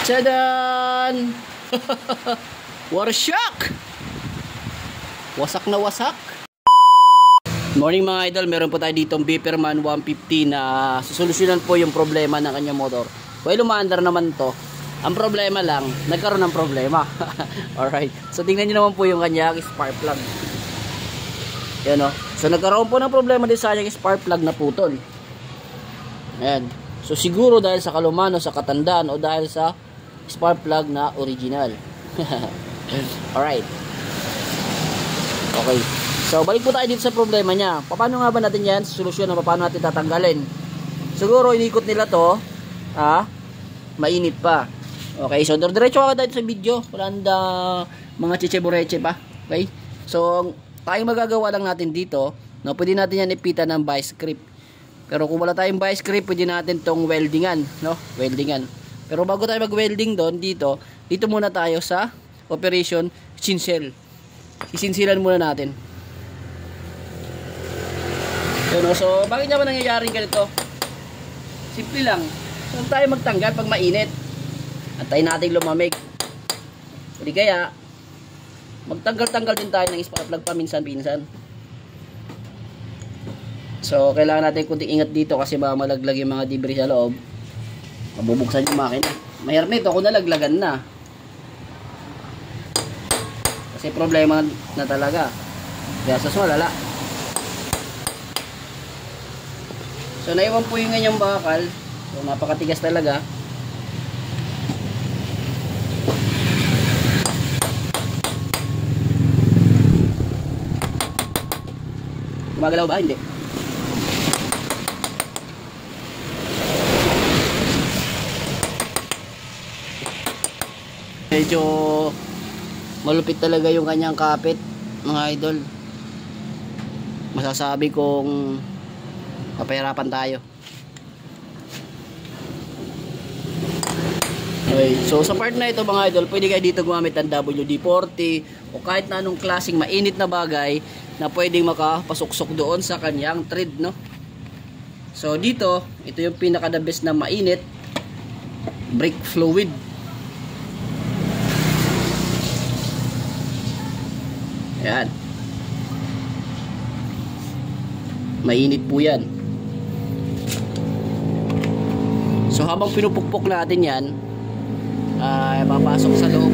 Tchadan! Warsyak! Wasak na wasak. Morning mga idol, meron po tayo dito Beeperman 150 na susolusyonan po yung problema ng kanyang motor. Well, umaandar naman to. Ang problema lang, nagkaroon ng problema. Alright, so tingnan nyo naman po yung kanyang spark plug. Yan o. So nagkaroon po ng problema din sa kanyang spark plug na putol. Ayan. So siguro dahil sa kaluman o sa katandaan o dahil sa spark plug na original. Alright. Okay. So balik po tayo dito sa problema niya. Paano nga ba natin yan solusyon na paano natin tatanggalin? Siguro inikot nila to, mainit pa. Okay, so diretso ako tayo sa video. Wala na mga chiche-bureche pa. Okay? So tayong magagawa lang natin dito, no, pwede natin yan ipitan ng vice grip. Pero kung wala tayong vice grip, pwede natin tong weldingan, no? Weldingan. Pero bago tayo mag-welding doon dito muna tayo sa operation sinsel. Isinsilan muna natin. So, bakit naman nangyayari ganito? Simple lang. Huwag tayo magtanggal pag mainit. Antayin natin lumamig. Hindi kaya, magtanggal-tanggal din tayo ng spark plug paminsan-pinsan. So, kailangan natin kunting ingat dito kasi baka malaglag yung mga debris sa loob. Mabubuksan yung makina. Mahirap nito kung nalaglagan na. Kasi problema na talaga. Gastos malala. So naiwan po yung ganyang bakal. So napakatigas talaga. Gumagalaw ba? Hindi. Medyo malupit talaga yung kanyang kapit, mga idol. Masasabi kong papahirapan tayo. Okay, so sa part na ito mga idol, pwede kayo dito gumamit ng WD-40 o kahit na anong klaseng mainit na bagay na pwedeng makapasuksok doon sa kanyang thread, no? So dito, ito yung pinaka the best na mainit, brake fluid. Ayan. Mainit po yan. So habang pinupukpok natin yan, papasok sa loob.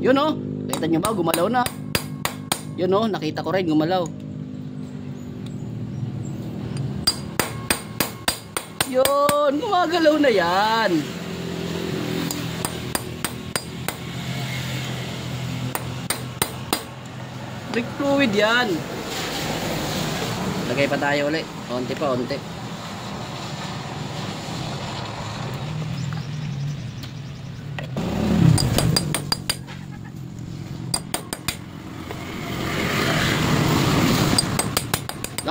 Yun o, nakita nyo ba? Gumalaw na. Yun o, nakita ko rin gumalaw. Yun, gumagalaw na yan. Brake fluid yan. Lagay pa tayo ulit. Onti pa, onti.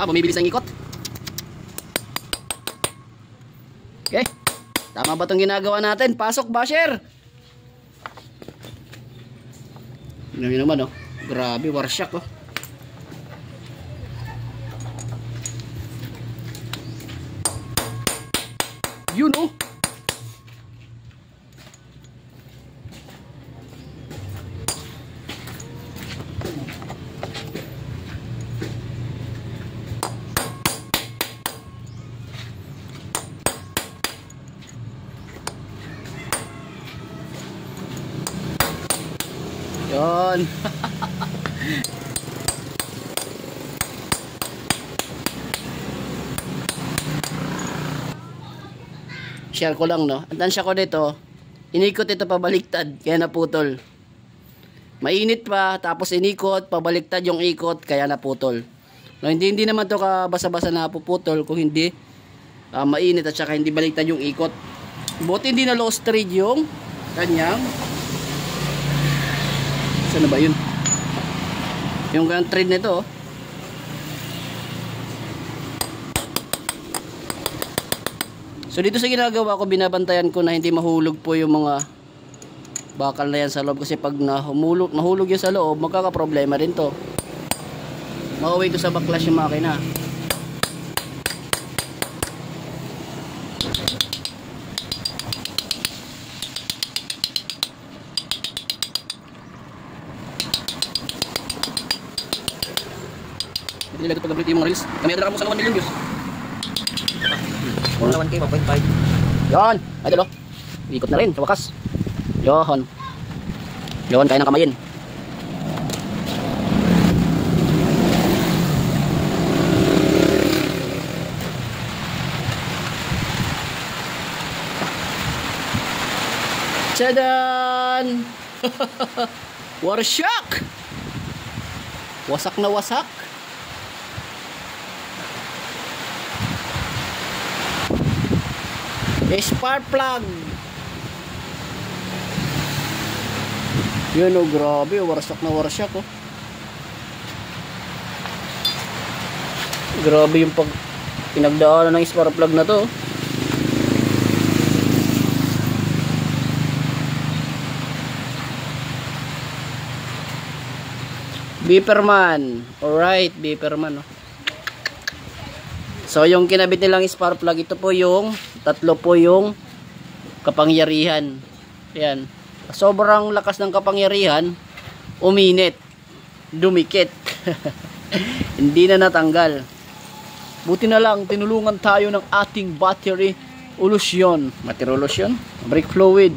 Bumibilis ang ikot. Okay. Tama ba itong ginagawa natin? Pasok, basher! Ano yun naman, oh. Grabe, warsyak, oh. Yun, oh. Yun. Share ko lang, no. Ang tansya ko dito, inikot ito pabaliktad, kaya naputol. Mainit pa, tapos inikot, pabaliktad yung ikot, kaya naputol. No, hindi naman to ka basa-basa na puputol kung hindi mainit at saka hindi baliktad yung ikot. Buti hindi na lost thread yung kanyang. Saan na ba yun? Yung kanyang thread nito, oh. So dito sa ginagawa ko, binabantayan ko na hindi mahulog po yung mga bakal na yan sa loob. Kasi pag nahulog yan sa loob, magkakaproblema rin to. Mauwi ko sa backlash yung makina. nila ito pag-update yung mga reels. Kami ito lang mo sa 1 million views. Kung 1K, 1.5. Yan, idol oh. Ikot na rin sa wakas. Yon. Yon, kaya ng kamayin. Tadaan! War shock! Wasak na wasak. Spark plug. Yun oh, grabe, warsak na warsak oh. Grabe yung pinagdaanan ng spark plug na to. Beeperman. Alright, Beeperman oh. So yung kinabit nilang spark plug, ito po yung tatlo po yung kapangyarihan. Ayan. Sobrang lakas ng kapangyarihan, uminit, dumikit. Hindi na natanggal. Buti na lang tinulungan tayo ng ating battery emulsion. Battery emulsion? Brake fluid.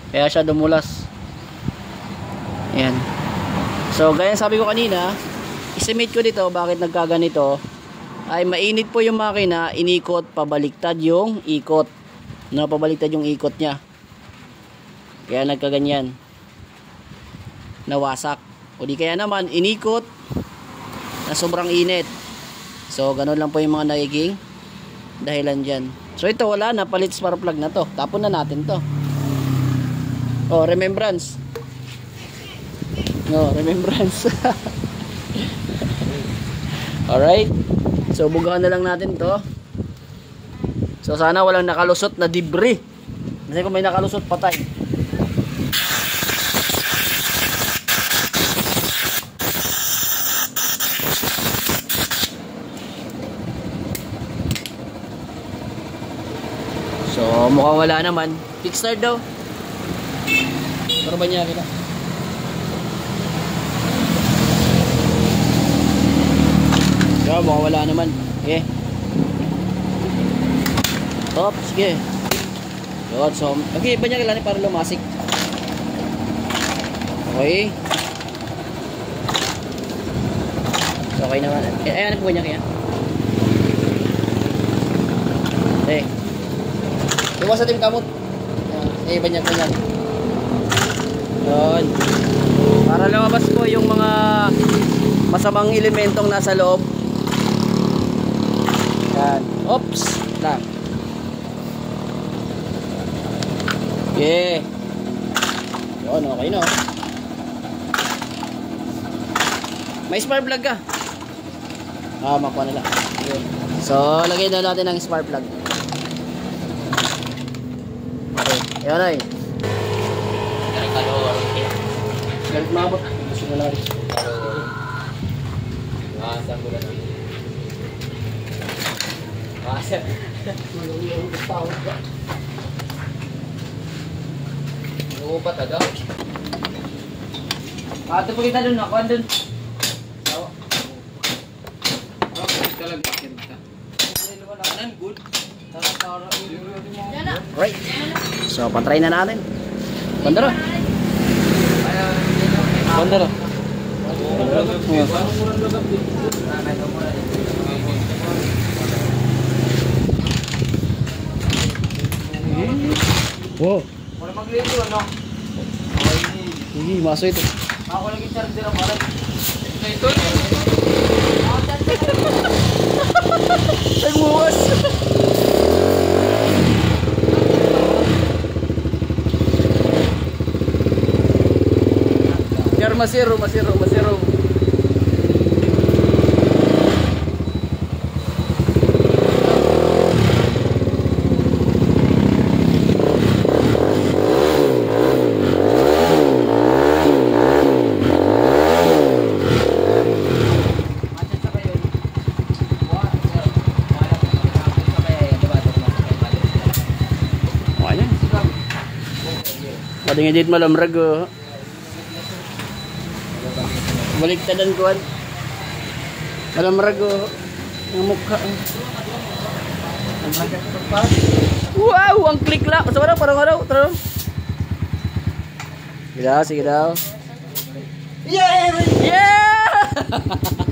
Kaya siya dumulas. Ayan. So gaya sabi ko kanina, estimate ko dito bakit nagkaganito ay mainit po yung makina, inikot, pabaliktad yung ikot. Pabaliktad yung ikot niya. Kaya nagkaganyan. Nawasak. O di kaya naman, inikot na sobrang init. So, ganun lang po yung mga nagiging dahilan dyan. So, ito wala na. Palit spark plug na to. Tapon na natin to. Oh, remembrance. No, remembrance. Alright. So, bugahan na lang natin to. So, sana walang nakalusot na debris. Kasi kung may nakalusot, patay. So, mukhang wala naman. Kickstart daw. Pero ba niya kita? So, mukhang wala naman. Okay. Top, sige. Yun, so, okay, ba niya kailangan para lumasik? Okay. So, okay naman. Ayan po niya kaya. Okay. Iwas natin kamot. Banyak. Yun. Para lumabas po yung mga masamang elementong nasa loob. Yan. Oops. Lang. Yeah. Yun, okay no. May spark plug ka. Makuha na lang. Yun. So, lagay na natin ang spark plug. Ayan ay. Galit mabot. Gusto na lang. Maasan ko na lang. Maasan. Lupat agad. Ito po kita dun. Akuan dun. Right. So, patry na natin. Bandara. Bandara. Wow. Wala maglito, ano? Hindi, maso ito. Ako lagi charger ang marat. Ito. Nagbukas. Masiro. Pading edit malamrag oh. Baliktadan kuan. Alam rago. Ang mukha. Wow, ang click lang. Sa mana parang araw, terus. Sige daw. Yeah! Yeah!